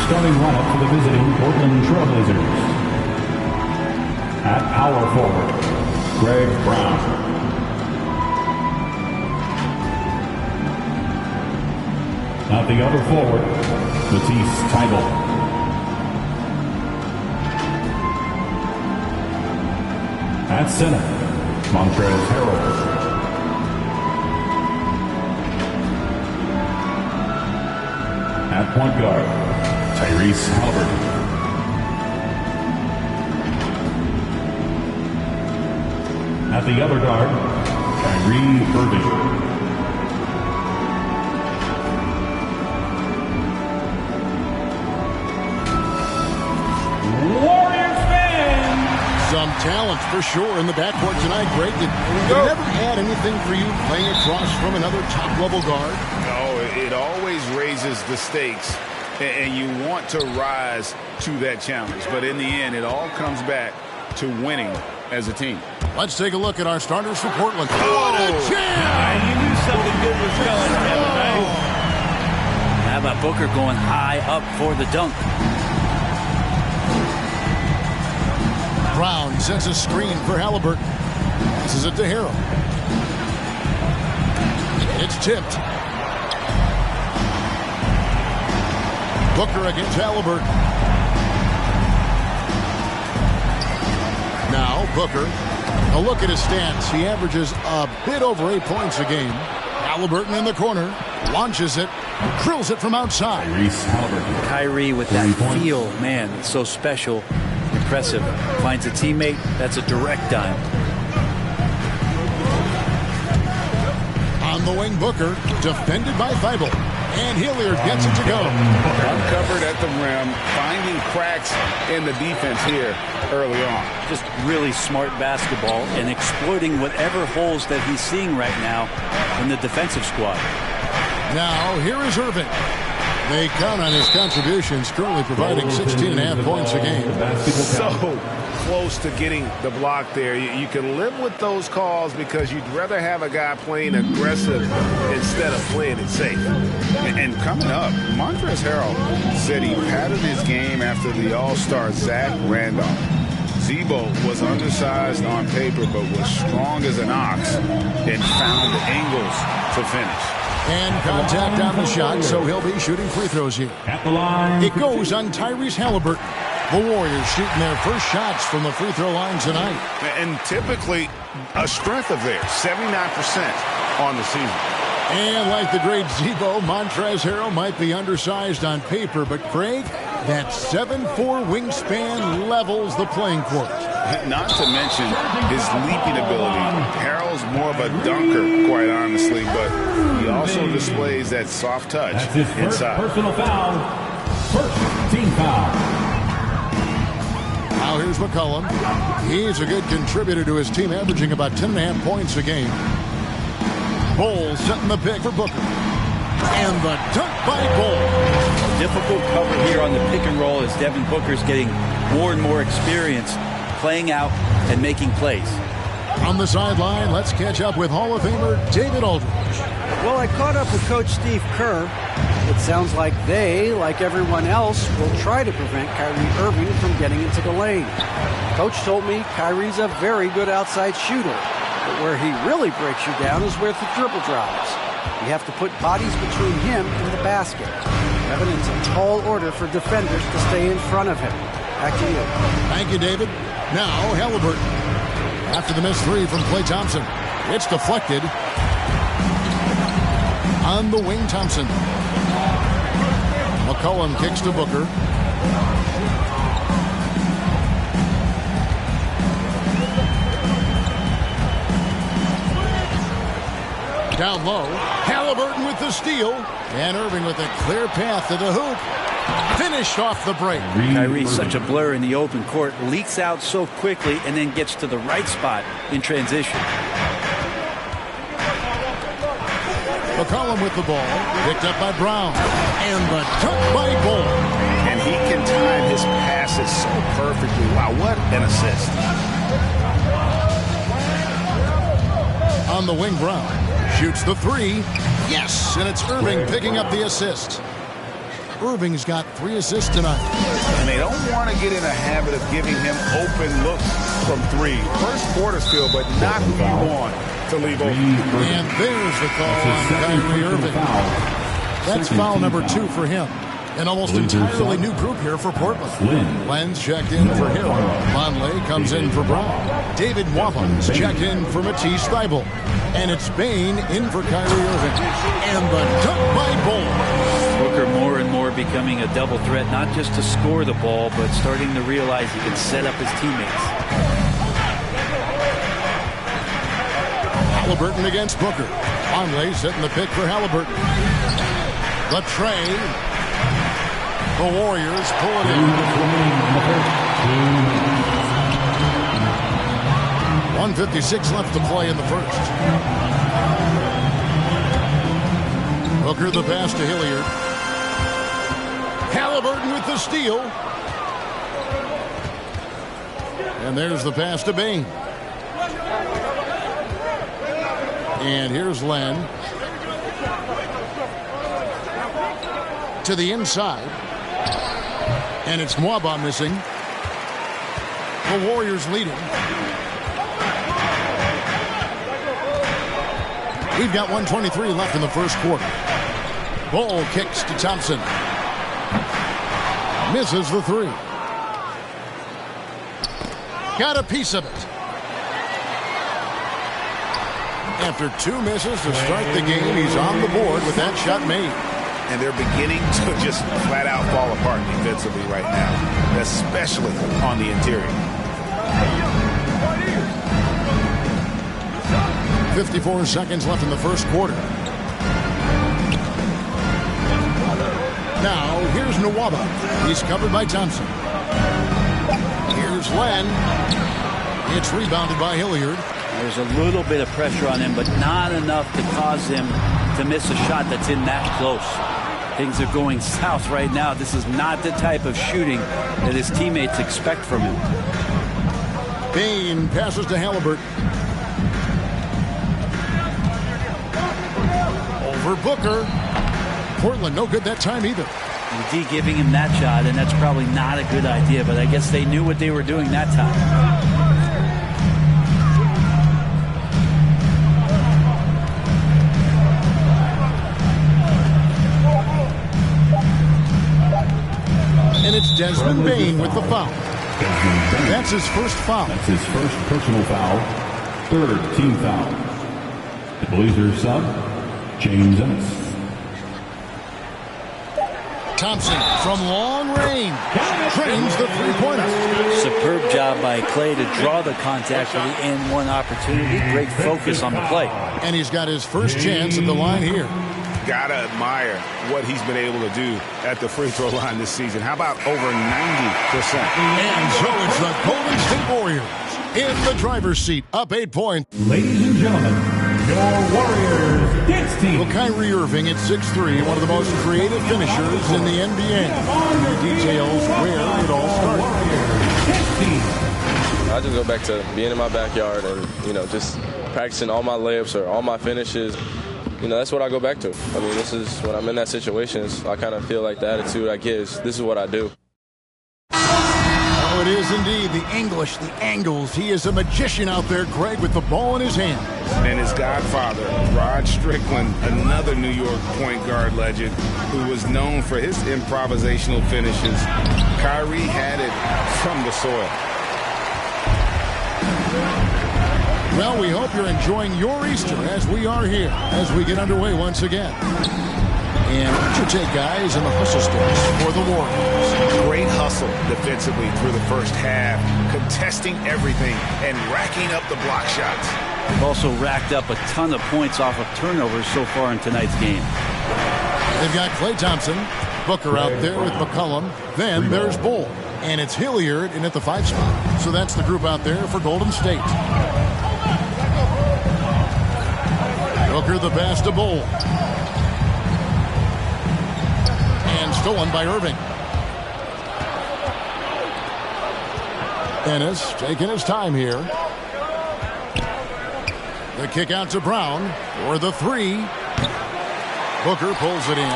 starting lineup for the visiting Portland Trailblazers. At power forward, Greg Brown. At the other forward, Matisse Thybulle. At center, Montrezl Harrell. At point guard, Tyrese Haliburton. At the other guard, Kyrie Irving. Warriors fans! Some talent for sure in the backcourt tonight, Greg. Did never add anything for you playing across from another top-level guard? No, it always raises the stakes, and you want to rise to that challenge. But in the end, it all comes back to winning as a team. Let's take a look at our starters for Portland. What a jam! You knew something good was coming, right? How about Booker going high up for the dunk? Brown sends a screen for Haliburton. This is it to Harrell. It's tipped. Booker against Haliburton. Now Booker. A look at his stats. He averages a bit over 8 points a game. Haliburton in the corner. Launches it. Drills it from outside. Kyrie with that feel. Man, it's so special. Impressive. Finds a teammate. That's a direct dime. On the wing, Booker. Defended by Thybulle. And Hilliard gets it to go. Uncovered at the rim. Finding cracks in the defense here early on. Just really smart basketball and exploiting whatever holes that he's seeing right now in the defensive squad. Now, here is Irving. They count on his contributions, currently providing 16.5 points a game. So close to getting the block there. You can live with those calls because you'd rather have a guy playing aggressive instead of playing it safe. And coming up, Montrezl Harrell said he patterned his game after the All-Star Zach Randolph. Z-Bo was undersized on paper but was strong as an ox and found angles to finish. And contact on the shot, so he'll be shooting free throws here. At the line. It goes on Tyrese Haliburton. The Warriors shooting their first shots from the free throw line tonight. And typically a strength of theirs, 79% on the season. And like the great Z-Bo, Montrezl Harrell might be undersized on paper, but Craig, that 7'4" wingspan levels the playing court. Not to mention his leaping ability. Harrell's more of a dunker, quite honestly, but he also displays that soft touch That's his first inside. personal foul. First team foul. Now here's McCollum. He's a good contributor to his team, averaging about 10.5 points a game. Bol setting the pick for Booker. And the dunk by Bol. Difficult cover here on the pick and roll as Devin Booker's getting more and more experience playing out and making plays. On the sideline, let's catch up with Hall of Famer David Aldridge. Well, I caught up with Coach Steve Kerr. It sounds like they, like everyone else, will try to prevent Kyrie Irving from getting into the lane. Coach told me Kyrie's a very good outside shooter, but where he really breaks you down is with the dribble drives. You have to put bodies between him and the basket. Evidence a tall order for defenders to stay in front of him. Back to you. Thank you, David. Now, Haliburton. After the missed three from Klay Thompson. It's deflected. On the wing, Thompson. McCollum kicks to Booker. Down low. Haliburton with the steal. And Irving with a clear path to the hoop. Finished off the break. Kyrie's such a blur in the open court. Leaks out so quickly and then gets to the right spot in transition. McCollum with the ball. Picked up by Brown. And the dunk by Bol. And he can time his passes so perfectly. Wow, what an assist. On the wing, Brown shoots the three. Yes, and it's Irving picking up the assist. Irving's got 3 assists tonight. And they don't want to get in a habit of giving him open looks from 3. First quarter still, but not who you want to leave open. And there's the call on Kyrie Irving. That's foul number 2 for him. An almost entirely new group here for Portland. Len's checked in for Hill. Vonleh comes in for Brown. David Nwaba checked in for Matisse Thybulle. And it's Bane in for Kyrie Irving. And the dunk by Bull. Booker more and more becoming a double threat, not just to score the ball, but starting to realize he can set up his teammates. Halliburton against Booker. Vonleh setting the pick for Halliburton. The trade. The Warriors pull it in. 1:56 left to play in the first. Booker the pass to Hilliard. Halliburton with the steal. And there's the pass to Bane. And here's Len. To the inside. And it's Nwaba missing. The Warriors leading. We've got 1:23 left in the first quarter. Bull kicks to Thompson. Misses the 3. Got a piece of it. After 2 misses to start the game, he's on the board with that shot made. And they're beginning to just flat out fall apart defensively right now, especially on the interior. 54 seconds left in the first quarter. Now, here's Nwaba. He's covered by Thompson. Here's Len. It's rebounded by Hilliard. There's a little bit of pressure on him, but not enough to cause him to miss a shot that's in that close. Things are going south right now. This is not the type of shooting that his teammates expect from him. Bane passes to Halliburton. Over Booker. Portland no good that time either. The D giving him that shot, and that's probably not a good idea, but I guess they knew what they were doing that time. And it's Desmond Bane with the foul. That's his first foul. That's his first personal foul. 3rd team foul. The Blazers sub, James Ennis. Thompson from long range drains the 3-pointer. Superb job by Clay to draw the contact for the N1 opportunity. Great focus on the play. And he's got his first chance at the line here. Gotta admire what he's been able to do at the free throw line this season. How about over 90%? And so it's the Golden State Warriors in the driver's seat, up 8 points. Ladies and gentlemen, your Warriors dance team. Well, Kyrie Irving at 6'3", one of the most creative finishers in the NBA. He details where it all started. I just go back to being in my backyard and, just practicing all my layups or all my finishes. That's what I go back to. I mean, this is when I'm in that situation, I kind of feel like the attitude I get is this is what I do. Oh, it is indeed the English, the angles. He is a magician out there, Greg, with the ball in his hand. And his godfather, Rod Strickland, another New York point guard legend who was known for his improvisational finishes. Kyrie had it from the soil. Well, we hope you're enjoying your Easter as we are here, as we get underway once again. And what's your take, guys, in the hustle stats for the Warriors? Great hustle defensively through the first half, contesting everything and racking up the block shots. They've also racked up a ton of points off of turnovers so far in tonight's game. They've got Klay Thompson, Booker out there with McCollum. Then there's Bull. And it's Hilliard in at the 5 spot. So that's the group out there for Golden State. Booker the pass to Bull. And stolen by Irving. Ennis taking his time here. The kick out to Brown for the 3. Booker pulls it in.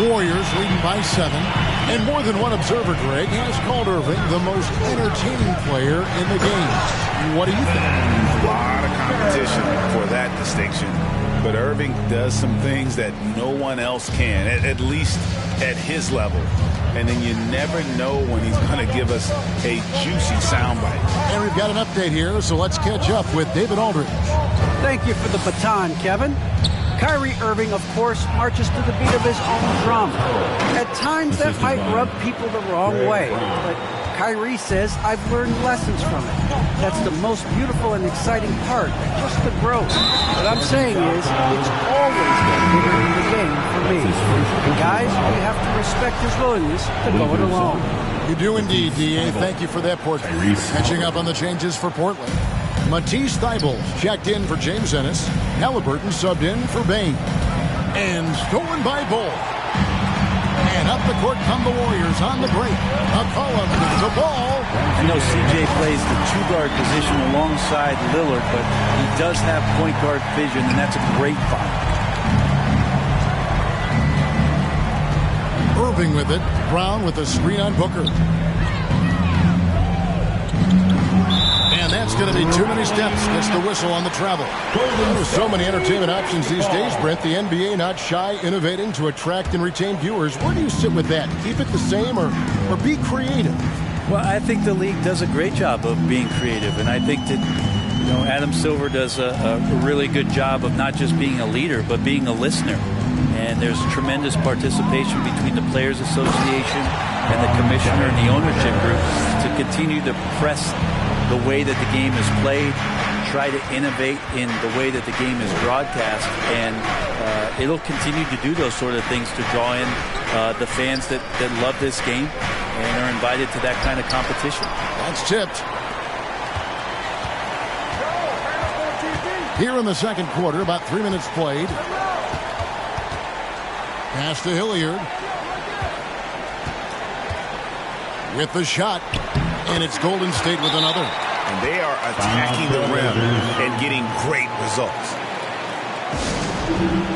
Warriors leading by 7. And more than one observer, Greg, has called Irving the most entertaining player in the game. What do you think? A lot of competition for that distinction. But Irving does some things that no one else can, at least at his level. And then you never know when he's going to give us a juicy soundbite. And we've got an update here, so let's catch up with David Aldridge. Thank you for the baton, Kevin. Kyrie Irving, of course, marches to the beat of his own drum. At times, that might rub people the wrong way, but Kyrie says, I've learned lessons from it. That's the most beautiful and exciting part, just the growth. What I'm saying is, it's always been bigger in the game for me. And guys, we have to respect his willingness to go it alone. You do indeed, D.A. Thank you for that portrait. Catching up on the changes for Portland. Matisse Thybulle checked in for James Ennis. Halliburton subbed in for Bane. And stolen by Bull. And up the court come the Warriors on the break. McCollum with the ball. I know CJ plays the two-guard position alongside Lillard, but he does have point guard vision, and that's a great find. Irving with it. Brown with the screen on Booker. And that's going to be too many steps. Gets the whistle on the travel. There's so many entertainment options these days, Brent. The NBA not shy, innovating to attract and retain viewers. Where do you sit with that? Keep it the same or be creative? Well, I think the league does a great job of being creative, and I think that Adam Silver does a really good job of not just being a leader, but being a listener. And there's tremendous participation between the Players Association and the commissioner and the ownership group to continue to press the way that the game is played, try to innovate in the way that the game is broadcast, and it'll continue to do those sort of things to draw in the fans that love this game and are invited to that kind of competition. That's tipped. Here in the second quarter, about 3 minutes played. Pass to Hilliard. With the shot. And it's Golden State with another. And they are attacking the rim and getting great results.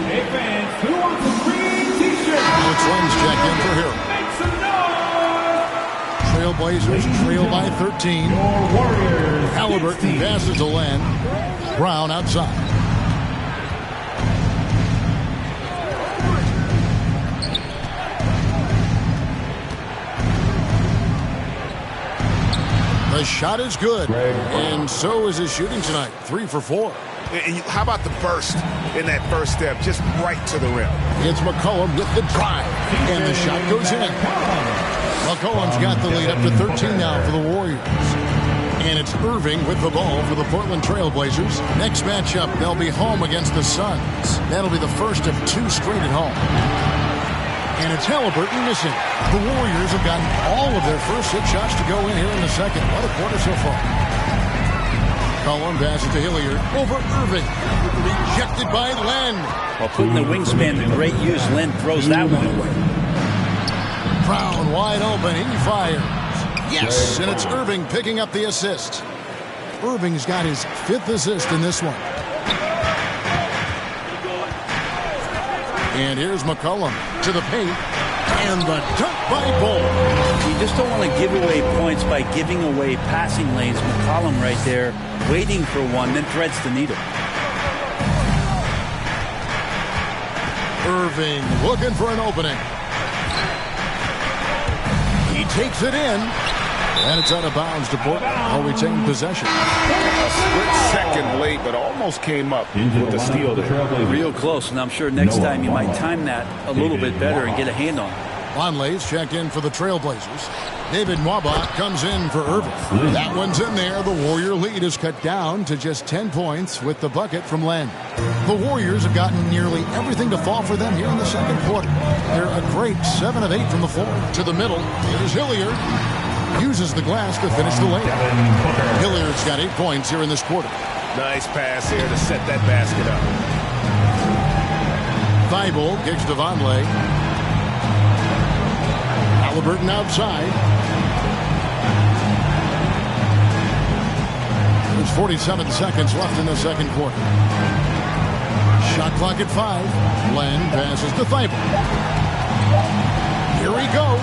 Hey fans, who wants a green t-shirt? Alex Len's checked in for Hero. Make some noise! Trailblazers trail by 13. Warriors. Halliburton passes to Len. Brown outside. The shot is good, and so is his shooting tonight. 3 for 4. And how about the burst in that first step, just right to the rim? It's McCollum with the drive, and the shot goes in. McCollum's got the lead up to 13 now for the Warriors. And it's Irving with the ball for the Portland Trailblazers. Next matchup, they'll be home against the Suns. That'll be the first of 2 straight at home. And it's Halliburton missing. The Warriors have gotten all of their first 6 shots to go in here in the second. What a quarter so far. Collin passes to Hilliard over Irving. Rejected by Len. While putting the wingspan to great use, Len throws that one away. Brown wide open. He fires. Yes, and it's Irving picking up the assist. Irving's got his 5th assist in this one. And here's McCollum to the paint. And the dunk by Bull. You just don't want to give away points by giving away passing lanes. McCollum right there, waiting for one, then threads the needle. Irving looking for an opening. He takes it in. And it's out of bounds to Portland. I'll retain possession. A split second late, but almost came up with the steal there. Real close, and I'm sure next time you might time that a little bit better and get a hand on it. Vonleh's checked in for the Trailblazers. David Nwaba comes in for Irving. That one's in there. The Warrior lead is cut down to just 10 points with the bucket from Len. The Warriors have gotten nearly everything to fall for them here in the second quarter. They're a great 7 of 8 from the floor. To the middle, here's Hilliard. Uses the glass to finish the lane. Hilliard's got 8 points here in this quarter. Nice pass here to set that basket up. Thybulle kicks to Vonleh. Halliburton outside. There's 47 seconds left in the second quarter. Shot clock at 5. Len passes to Thybulle. Here he goes.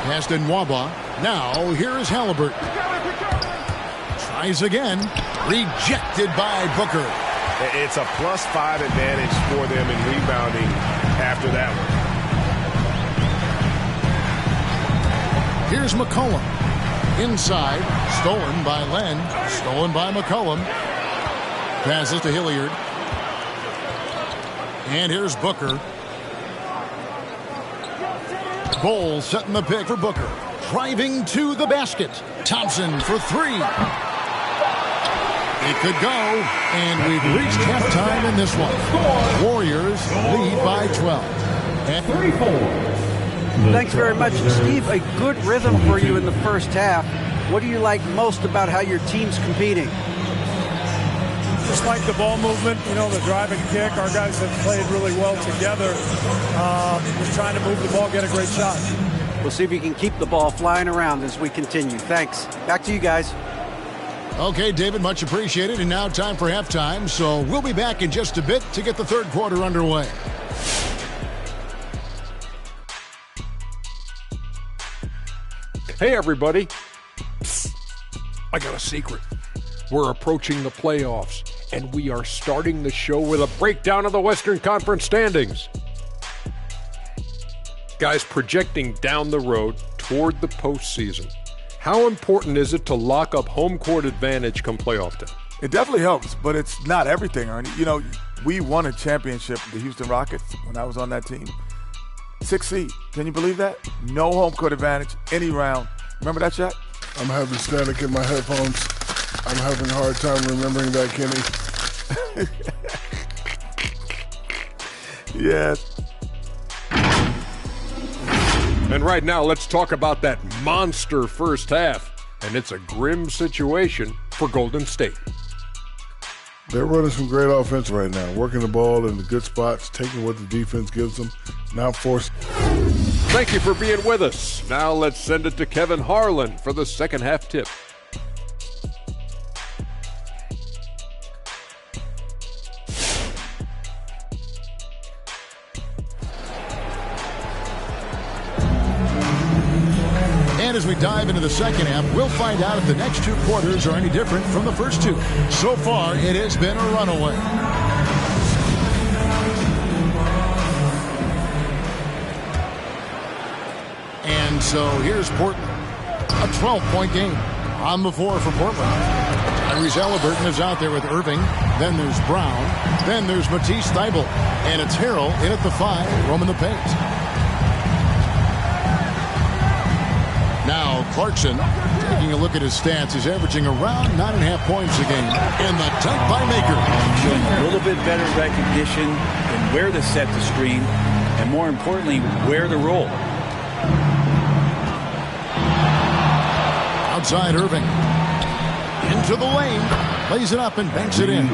Past Nwaba. Now, here is Halliburton. Tries again. Rejected by Booker. It's a +5 advantage for them in rebounding after that one. Here's McCollum. Inside. Stolen by Len. Stolen by McCollum. Passes to Hilliard. And here's Booker. Bowles setting the pick for Booker. Driving to the basket. Thompson for three. It could go, and we've reached halftime in this one. Warriors lead by 12. And 34. Thanks very much, Steve. A good rhythm for you in the first half. What do you like most about how your team's competing? Just like the ball movement, the drive and kick. Our guys have played really well together. Just trying to move the ball, get a great shot. We'll see if you can keep the ball flying around as we continue. Thanks. Back to you guys. Okay, David, much appreciated. And now time for halftime. So we'll be back in just a bit to get the third quarter underway. Hey, everybody. Psst. I got a secret. We're approaching the playoffs, and we are starting the show with a breakdown of the Western Conference standings. Guys, projecting down the road toward the postseason, how important is it to lock up home court advantage come playoff time? It definitely helps, but it's not everything, Ernie. We won a championship, the Houston Rockets, when I was on that team. 6th seed. Can you believe that? No home court advantage, any round. Remember that, Shaq? I'm having static in my headphones. I'm having a hard time remembering that, Kenny. Yes. And right now, let's talk about that monster first half. And it's a grim situation for Golden State. They're running some great offense right now, working the ball in the good spots, taking what the defense gives them, not forcing. Thank you for being with us. Now let's send it to Kevin Harlan for the second half tip. And as we dive into the second half, we'll find out if the next two quarters are any different from the first two. So far, it has been a runaway. And so here's Portland. A 12-point game on the floor for Portland. Tyrese Halliburton is out there with Irving. Then there's Brown. Then there's Matisse Thybulle. And it's Harrell in at the 5, roaming the paint. Now Clarkson, taking a look at his stats, is averaging around 9.5 points a game. And the dunk by Maker. Showing a little bit better recognition in where to set the screen, and more importantly, where to roll. Outside Irving. Into the lane. Lays it up and banks it in.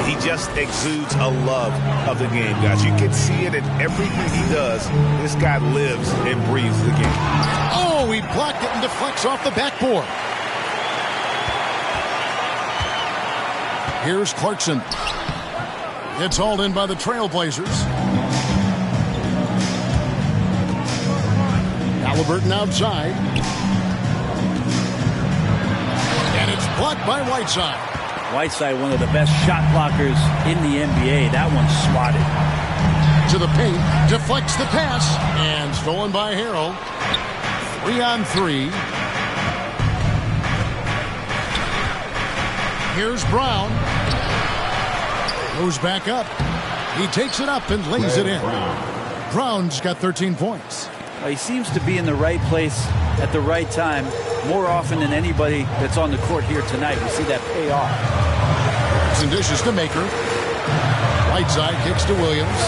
He just exudes a love of the game, guys. You can see it in everything he does. This guy lives and breathes the game. Oh, he blocked it and deflects off the backboard. Here's Clarkson. It's hauled in by the Trailblazers. Halliburton outside. And it's blocked by Whiteside. Whiteside, one of the best shot blockers in the NBA. That one's swatted. To the paint, deflects the pass, and stolen by Harrell. 3-on-3. Here's Brown. Goes back up. He takes it up and lays it in. Brown's got 13 points. He seems to be in the right place at the right time more often than anybody that's on the court here tonight. We see that pay off. Some dishes to Maker. Whiteside kicks to Williams.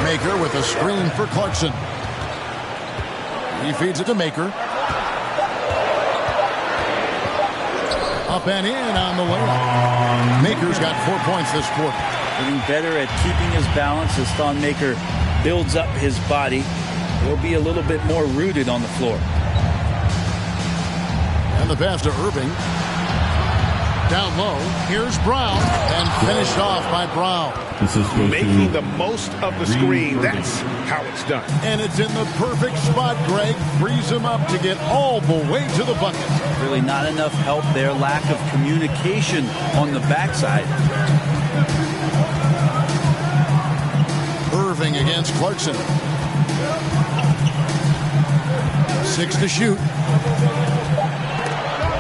Maker with a screen for Clarkson. He feeds it to Maker. Up and in on the layup. Maker's got 4 points this quarter. Getting better at keeping his balance as Thon Maker builds up his body. He'll be a little bit more rooted on the floor. And the pass to Irving. Down low, here's Brown, and finished off by Brown. Making the most of the screen, that's how it's done. And it's in the perfect spot, Greg. Frees him up to get all the way to the bucket. Really not enough help there. Lack of communication on the backside. Irving against Clarkson. 6 to shoot.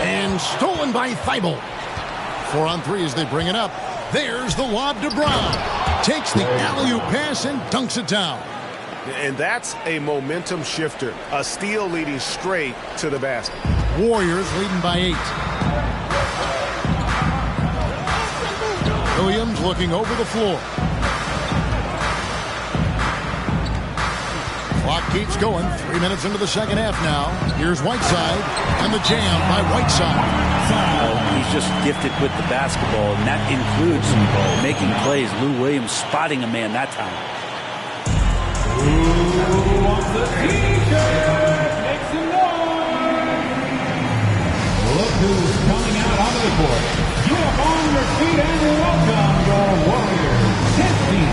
And stolen by Thibault. 4 on 3 as they bring it up. There's the lob to Brown. Takes the alley-oop pass and dunks it down. And that's a momentum shifter. A steal leading straight to the basket. Warriors leading by 8. Williams looking over the floor. Clock keeps going. 3 minutes into the second half now. Here's Whiteside, and the jam by Whiteside. He's just gifted with the basketball, and that includes making plays. Lou Williams spotting a man that time. Who wants the t-shirt? Make some noise! Look who's coming out onto the court. Get up on your feet and welcome your Warriors 10th team.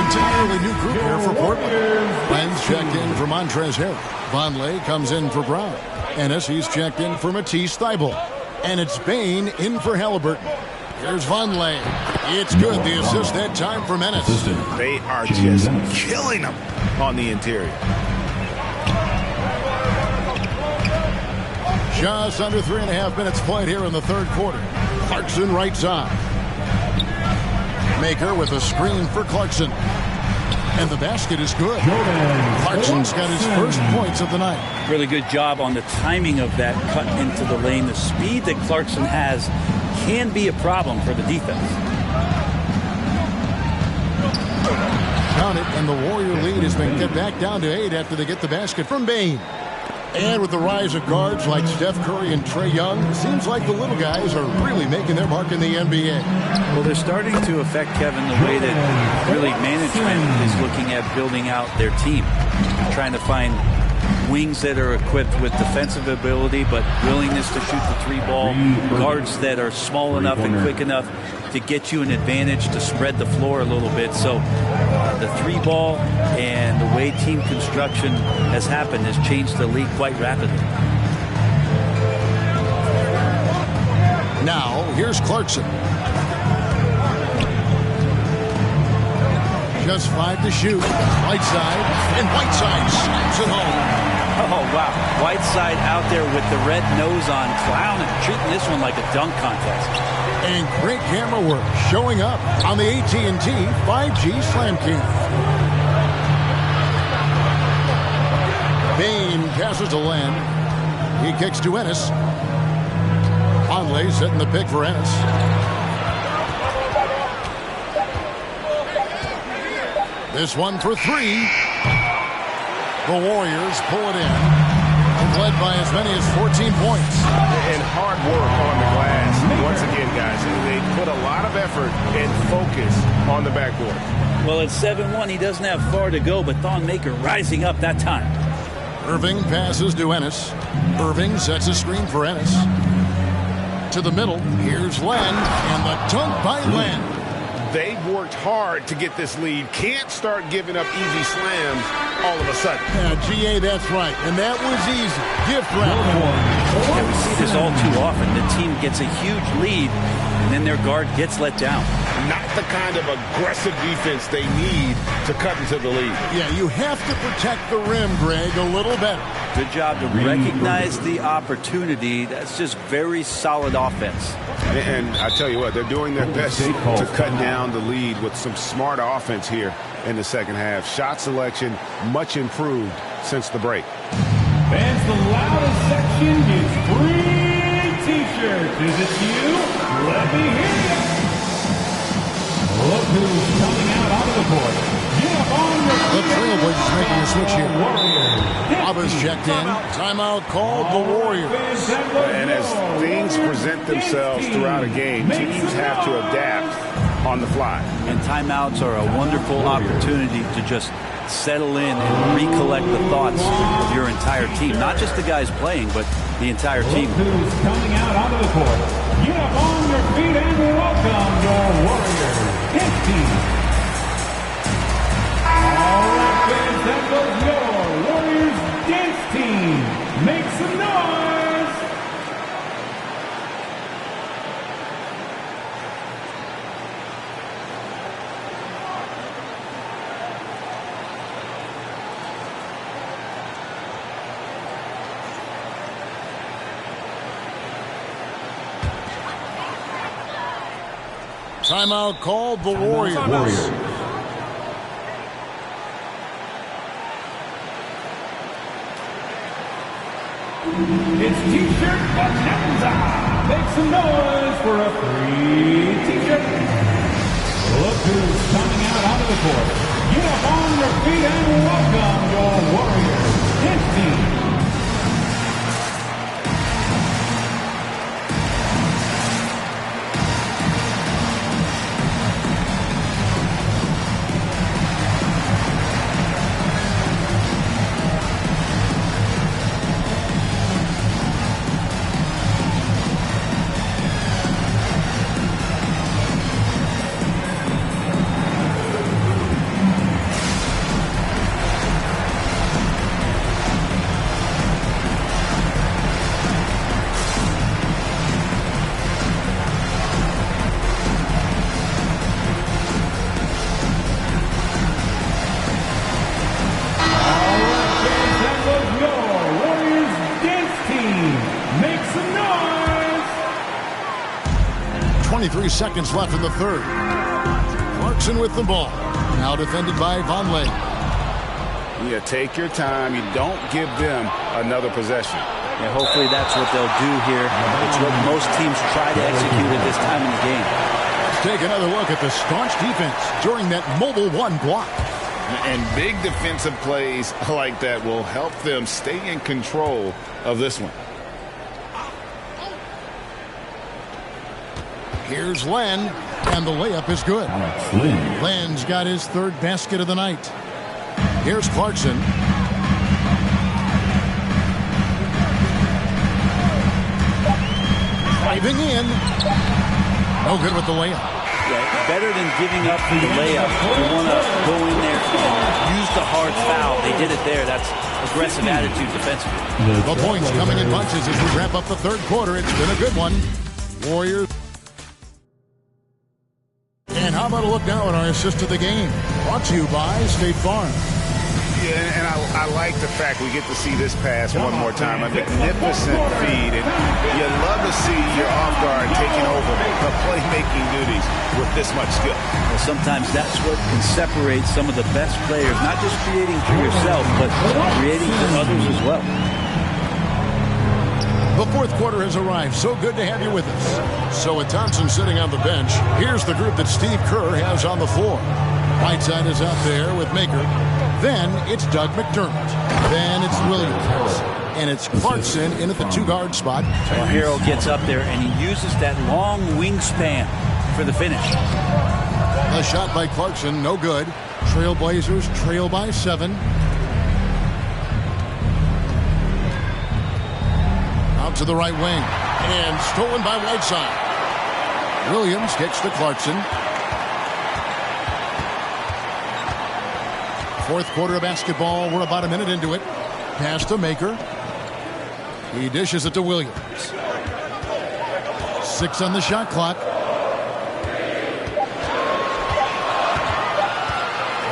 Entirely new group here for Portland. Lenz checked in for Montrezl Harrell. Vonleh comes in for Brown. Ennis, he's checked in for Matisse Thybulle. And it's Bane in for Halliburton. Here's Vonleh. It's good. The assist that time from Ennis. They are just killing them on the interior. Just under 3.5 minutes played here in the third quarter. Clarkson right side. Maker with a screen for Clarkson. And the basket is good. Clarkson's got his first points of the night. Really good job on the timing of that cut into the lane. The speed that Clarkson has can be a problem for the defense. Count it, and the Warrior lead has been cut back down to 8 after they get the basket from Bane. And with the rise of guards like Steph Curry and Trae Young, it seems like the little guys are really making their mark in the NBA. Well, they're starting to affect, Kevin, the way that really management is looking at building out their team. Trying to find wings that are equipped with defensive ability but willingness to shoot the 3-ball. Guards that are small enough and quick enough to get you an advantage to spread the floor a little bit. So the 3-ball and the way team construction has happened has changed the league quite rapidly. Now, here's Clarkson. Just 5 to shoot. Whiteside, and Whiteside slams it home. Oh, wow. Whiteside out there with the red nose on, clowning, treating this one like a dunk contest. And great camera work showing up on the AT&T 5G Slam King. Bane passes to Len. He kicks to Ennis. Vonleh setting the pick for Ennis. This one for 3. The Warriors pull it in. Led by as many as 14 points. And hard work on the glass. Once again, guys, they put a lot of effort and focus on the backboard. Well, at 7-1, he doesn't have far to go, but Thon Maker rising up that time. Irving passes to Ennis. Irving sets a screen for Ennis. To the middle, here's Len, and the dunk by Len. They've worked hard to get this lead. Can't start giving up easy slams all of a sudden. Yeah, GA, that's right. And that was easy. Gift wrap. Yeah, we see this all too often. The team gets a huge lead, and then their guard gets let down. Not the kind of aggressive defense they need to cut into the lead. Yeah, you have to protect the rim, Greg, a little better. Good job to recognize the opportunity. That's just very solid offense. And I tell you what, they're doing their best to cut down the lead with some smart offense here in the second half. Shot selection much improved since the break. Fans, the loudest section gets free t-shirts. Is it you? Let me hear you. Look who's coming out on of the court. The Trailblazers making a switch here. Abba's checked in. Timeout called the Warriors. And as things present themselves throughout a game, teams have to adapt on the fly. And timeouts are a wonderful opportunity to just settle in and recollect the thoughts of your entire team. Not just the guys playing, but the entire team. Look who's coming out onto the court. Get up on your feet and welcome your Warriors. 15. All right, fans, that was your Warriors dance team. Make some noise. Timeout called the Warriors. It's T-shirt bonanza. Make some noise for a free T-shirt. Look who's coming out onto the court. Get up on your feet and welcome your Warriors. 15. Seconds left in the third. Clarkson with the ball. Now defended by Vonleh. Yeah, take your time. You don't give them another possession. Yeah, hopefully that's what they'll do here. It's what most teams try to execute at this time in the game. Let's take another look at the staunch defense during that Mobile One block. And big defensive plays like that will help them stay in control of this one. Here's Len, and the layup is good. Len's got his third basket of the night. Here's Clarkson. Driving in. No good with the layup. Yeah, better than giving up the layup. You want to go in there and use the hard foul. They did it there. That's aggressive attitude defensively. The points coming in bunches as we wrap up the third quarter. It's been a good one. Warriors. And how about a look now at our assist of the game? Brought to you by State Farm. Yeah, and I like the fact we get to see this pass one more time. A magnificent feed. And you love to see your off guard taking over the playmaking duties with this much skill. Well, sometimes that's what can separate some of the best players. Not just creating for yourself, but creating for others as well. The fourth quarter has arrived. So good to have you with us. So with Thompson sitting on the bench, here's the group that Steve Kerr has on the floor. Whiteside is out there with Maker. Then it's Doug McDermott. Then it's Williams. And it's Clarkson in at the two-guard spot. Well, Harrell gets up there, and he uses that long wingspan for the finish. A shot by Clarkson, no good. Trailblazers trail by 7. Out to the right wing. And stolen by Whiteside. Williams gets to Clarkson. Fourth quarter of basketball. We're about a minute into it. Pass to Maker. He dishes it to Williams. 6 on the shot clock.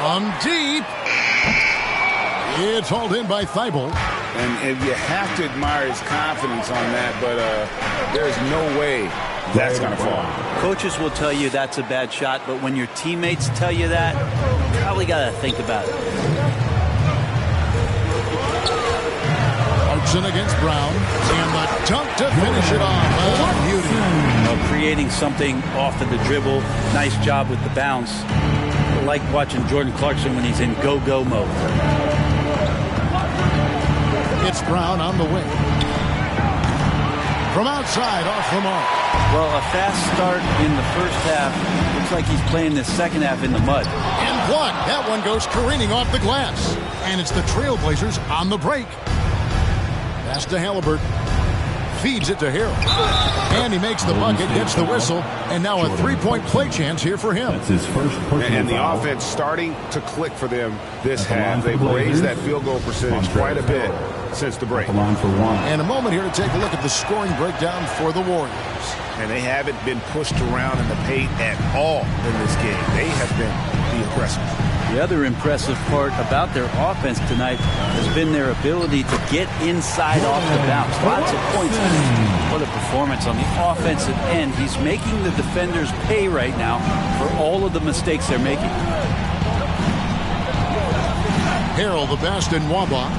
From deep. It's hauled in by Thibault. And if you have to admire his confidence on that, but there's no way that's going to fall. Coaches will tell you that's a bad shot, but when your teammates tell you that, you probably got to think about it. Clarkson against Brown. And the dunk to finish it off. Oh, beauty. Creating something off of the dribble. Nice job with the bounce. like watching Jordan Clarkson when he's in go-go mode. It's Brown on the wing. From outside, off the mark. Well, a fast start in the first half. Looks like he's playing the second half in the mud. And blocked. That one goes careening off the glass. And it's the Trailblazers on the break. Pass to Halliburton. Feeds it to Harrell. And he makes the bucket, gets the whistle, and now a three-point play chance here for him. That's his first personal And the foul. offense starting to click for them this half. They've raised that field goal percentage quite a bit since the break. Line for one. And a moment here to take a look at the scoring breakdown for the Warriors. And they haven't been pushed around in the paint at all in this game. They have been the aggressors. The other impressive part about their offense tonight has been their ability to get inside off the bounce. Lots of points. What a performance on the offensive end. He's making the defenders pay right now for all of the mistakes they're making. Harrell, the best in Wamba.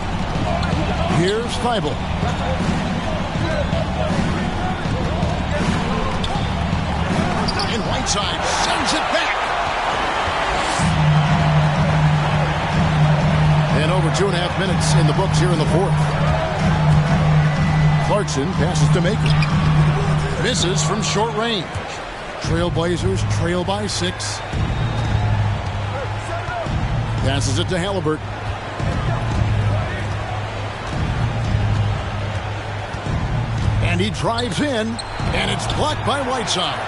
Here's Thibault. And Whiteside sends it back. And over 2.5 minutes in the books here in the fourth. Clarkson passes to Maker. Misses from short range. Trailblazers trail by 6. Passes it to Halliburton. And he drives in, and it's blocked by Whiteside.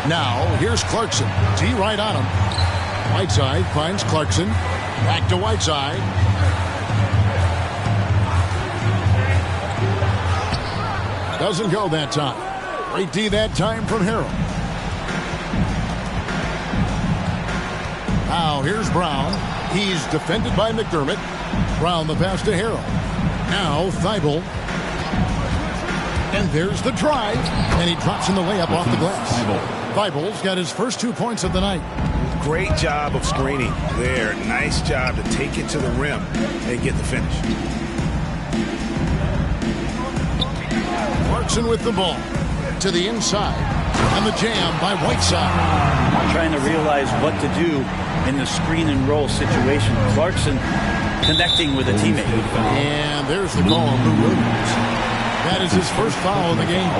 Now, here's Clarkson. D right on him. Whiteside finds Clarkson. Back to Whiteside. Doesn't go that time. Great D that time from Harrell. Now, here's Brown. He's defended by McDermott. Brown the pass to Harrell. Now, Thibault. And there's the drive. And he drops in the layup off the glass. Thibault's got his first 2 points of the night. Great job of screening there. Nice job to take it to the rim and get the finish. Clarkson with the ball. To the inside. And the jam by Whiteside. Trying to realize what to do in the screen and roll situation. Clarkson connecting with a teammate. And there's the call on Lou Williams. That is his first foul of the game.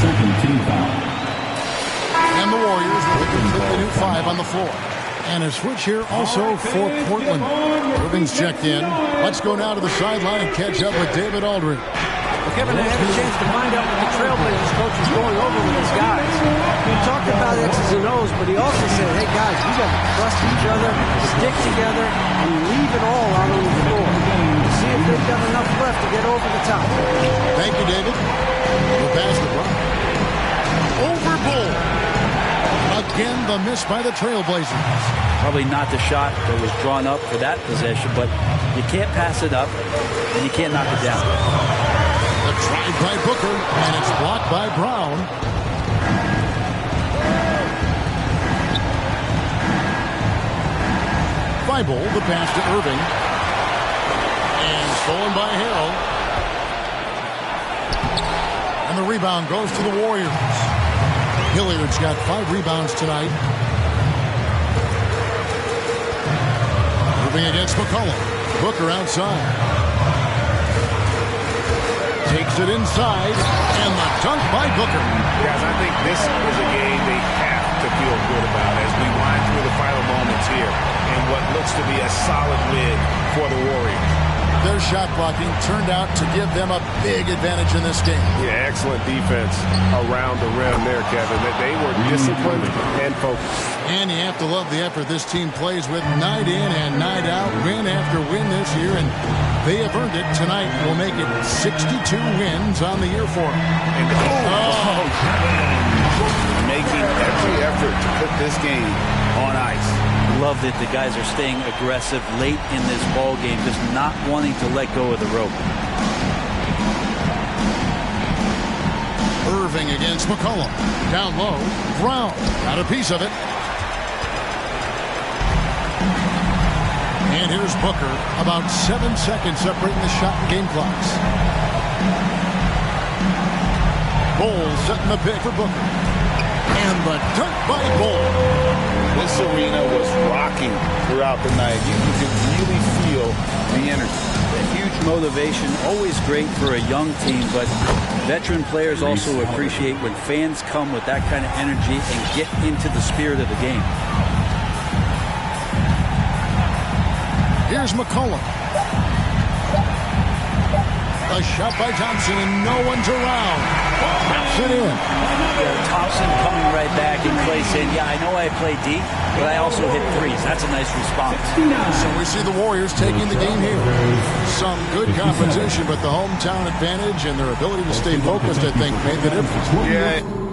Second team foul. And the Warriors will complete the new 5 on the floor. And a switch here also for Portland. Irving's checked in. Let's go now to the sideline and catch up with David Aldridge. Well, Kevin, I had a chance to find out what the Trailblazers coach was going over with his guys. He talked about X's and O's, but he also said, hey, guys, we got to trust each other, stick together, and leave it all out on the floor. See if they've got enough left to get over the top. Thank you, David. The basketball. Over Bull. Again, the miss by the Trailblazers. Probably not the shot that was drawn up for that possession, but you can't pass it up, and you can't knock it down. The drive by Booker, and it's blocked by Brown. Thibault, the pass to Irving. And stolen by Harrell. And the rebound goes to the Warriors. Hilliard's got 5 rebounds tonight. Irving against McCollum. Booker outside. Takes it inside, and the dunk by Booker. Guys, I think this is a game they have to feel good about as we wind through the final moments here and what looks to be a solid win for the Warriors. Their shot blocking turned out to give them a big advantage in this game. Yeah, excellent defense around the rim there, Kevin. They were disciplined and focused. And you have to love the effort this team plays with night in and night out, win after win this year, and they have earned it. Tonight will make it 62 wins on the year for them. Making every effort to put this game on ice. Love that the guys are staying aggressive late in this ball game, just not wanting to let go of the rope. Irving against McCollum. Down low. Brown got a piece of it. And here's Booker. About 7 seconds separating the shot and game clocks. Bowles setting the pick for Booker. And the dirt bike bowl. This arena was rocking throughout the night. You could really feel the energy. A huge motivation, always great for a young team, but veteran players also appreciate when fans come with that kind of energy and get into the spirit of the game. Here's McCollum. A shot by Thompson, and no one's around. Knocks it in. Thompson coming right back, and Clay saying, yeah, I know I play deep, but I also hit threes. That's a nice response. So we see the Warriors taking the game here. Some good competition, but the hometown advantage and their ability to stay focused, I think, made the difference. Yeah.